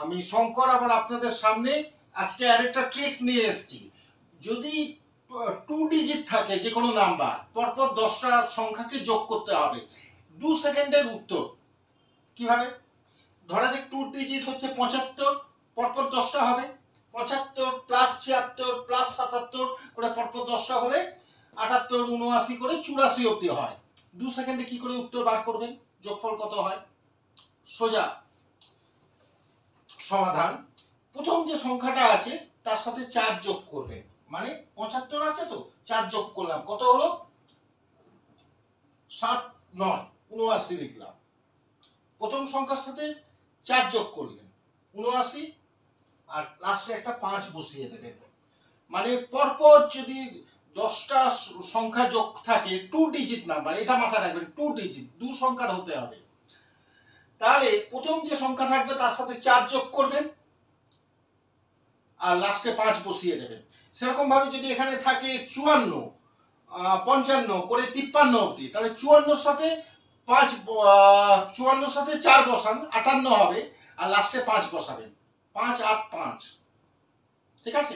আমি শঙ্কর আবার আপনাদের সামনে আজকে আরেকটা ট্রিক্স নিয়ে এসেছি। যদি 2 ডিজিট থাকে যে কোনো নাম্বার, পরপর 10টা সংখ্যাকে যোগ করতে হবে। 2 সেকেন্ডের উত্তর। কিভাবে? ধরা যাক 2 ডিজিট হচ্ছে 75, পরপর 10টা হবে। 75 প্লাস 76 প্লাস 77 করে পরপর 10টা হলে 78 79 করে 84 অবধি হয়। 2 সেকেন্ডে কি করে উত্তর বার করবেন? যোগফল কত হয়? সোজা সমাধান, প্রথম যে সংখ্যাটা আছে তার সাথে 4 যোগ করবেন। মানে 75 আছে তো 4 যোগ করলাম, কত হলো? 7 9 79 লিখলাম। প্রথম সংখ্যার সাথে 4 যোগ করলেন 79, আর লাস্টে একটা 5 বসিয়ে দেবেন। মানে পরপর যদি 10টা সংখ্যা যোগ থাকে 2 ডিজিট নাম্বার, এটা মাথায় রাখবেন, 2 ডিজিট 2 সংখ্যার হতে হবে। তাহলে প্রথম যে সংখ্যা থাকবে তার সাথে 4 যোগ করবেন আর লাস্টে 5 বসিয়ে দেবেন। সেরকম ভাবে যদি এখানে থাকে 54 55 করে 53 অবধি, তাহলে 54 সাথে 5 54 সাথে 4 বসান 58 হবে, আর লাস্টে 5 বসাবেন। 5 8 5, ঠিক আছে।